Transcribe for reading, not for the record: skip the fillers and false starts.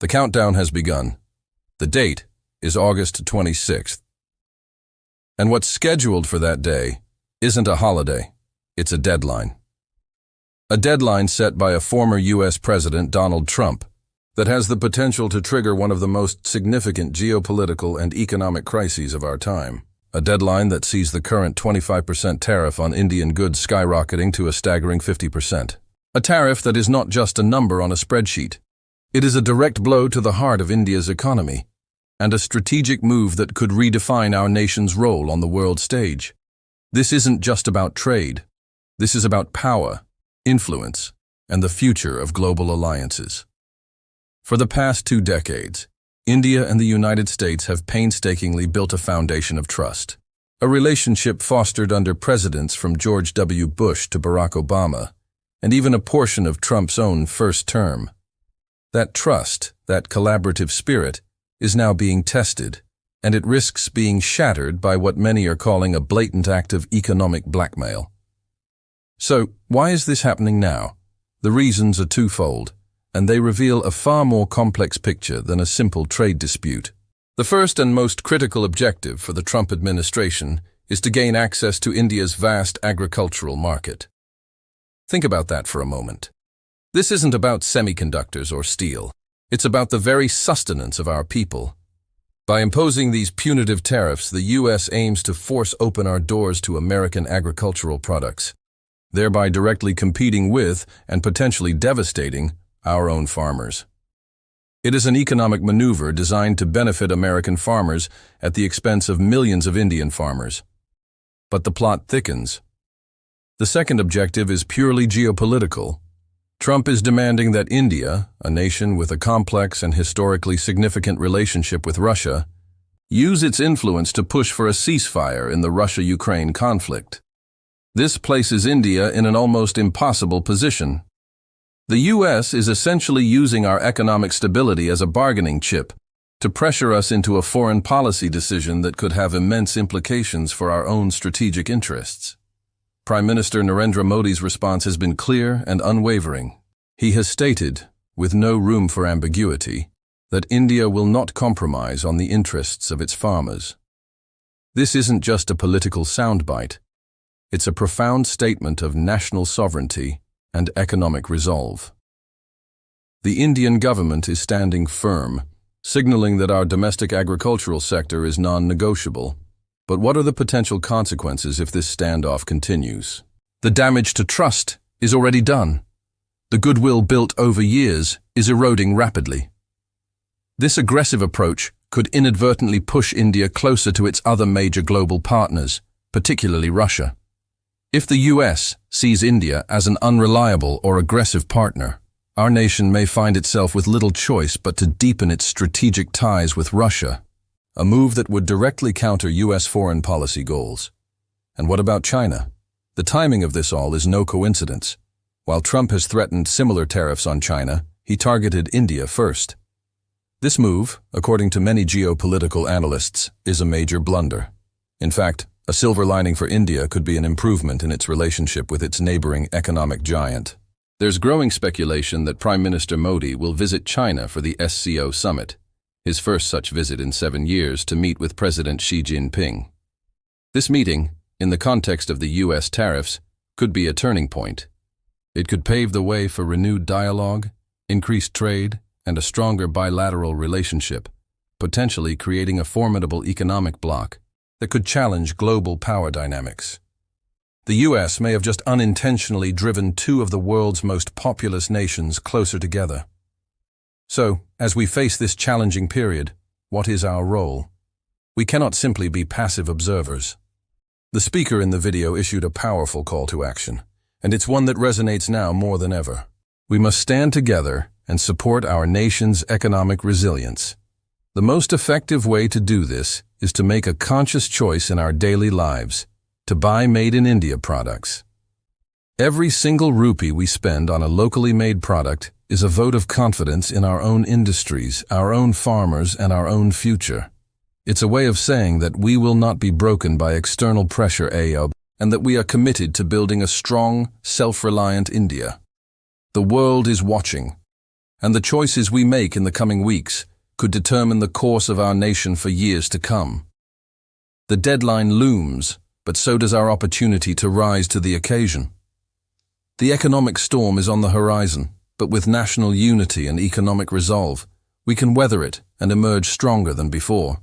The countdown has begun. The date is August 26th. And what's scheduled for that day isn't a holiday, it's a deadline. A deadline set by a former U.S. President, Donald Trump, that has the potential to trigger one of the most significant geopolitical and economic crises of our time. A deadline that sees the current 25% tariff on Indian goods skyrocketing to a staggering 50%. A tariff that is not just a number on a spreadsheet. It is a direct blow to the heart of India's economy, and a strategic move that could redefine our nation's role on the world stage. This isn't just about trade. This is about power, influence, and the future of global alliances. For the past 2 decades, India and the United States have painstakingly built a foundation of trust, a relationship fostered under presidents from George W. Bush to Barack Obama, and even a portion of Trump's own first term. That trust, that collaborative spirit, is now being tested, and it risks being shattered by what many are calling a blatant act of economic blackmail. So, why is this happening now? The reasons are twofold, and they reveal a far more complex picture than a simple trade dispute. The first and most critical objective for the Trump administration is to gain access to India's vast agricultural market. Think about that for a moment. This isn't about semiconductors or steel. It's about the very sustenance of our people. By imposing these punitive tariffs, the U.S. aims to force open our doors to American agricultural products, thereby directly competing with and potentially devastating our own farmers. It is an economic maneuver designed to benefit American farmers at the expense of millions of Indian farmers. But the plot thickens. The second objective is purely geopolitical. Trump is demanding that India, a nation with a complex and historically significant relationship with Russia, use its influence to push for a ceasefire in the Russia-Ukraine conflict. This places India in an almost impossible position. The U.S. is essentially using our economic stability as a bargaining chip to pressure us into a foreign policy decision that could have immense implications for our own strategic interests. Prime Minister Narendra Modi's response has been clear and unwavering. He has stated, with no room for ambiguity, that India will not compromise on the interests of its farmers. This isn't just a political soundbite. It's a profound statement of national sovereignty and economic resolve. The Indian government is standing firm, signaling that our domestic agricultural sector is non-negotiable. But what are the potential consequences if this standoff continues? The damage to trust is already done. The goodwill built over years is eroding rapidly. This aggressive approach could inadvertently push India closer to its other major global partners, particularly Russia. If the U.S. sees India as an unreliable or aggressive partner, our nation may find itself with little choice but to deepen its strategic ties with Russia, a move that would directly counter U.S. foreign policy goals. And what about China? The timing of this all is no coincidence. While Trump has threatened similar tariffs on China, he targeted India first. This move, according to many geopolitical analysts, is a major blunder. In fact, a silver lining for India could be an improvement in its relationship with its neighboring economic giant. There's growing speculation that Prime Minister Modi will visit China for the SCO summit, his first such visit in 7 years, to meet with President Xi Jinping. This meeting, in the context of the U.S. tariffs, could be a turning point. It could pave the way for renewed dialogue, increased trade, and a stronger bilateral relationship, potentially creating a formidable economic bloc that could challenge global power dynamics. The U.S. may have just unintentionally driven 2 of the world's most populous nations closer together. So, as we face this challenging period, what is our role? We cannot simply be passive observers. The speaker in the video issued a powerful call to action, and it's one that resonates now more than ever. We must stand together and support our nation's economic resilience. The most effective way to do this is to make a conscious choice in our daily lives, to buy made-in-India products. Every single rupee we spend on a locally made product is a vote of confidence in our own industries, our own farmers, and our own future. It's a way of saying that we will not be broken by external pressure, and that we are committed to building a strong, self-reliant India. The world is watching. and the choices we make in the coming weeks could determine the course of our nation for years to come. The deadline looms, but so does our opportunity to rise to the occasion. The economic storm is on the horizon, but with national unity and economic resolve, we can weather it and emerge stronger than before.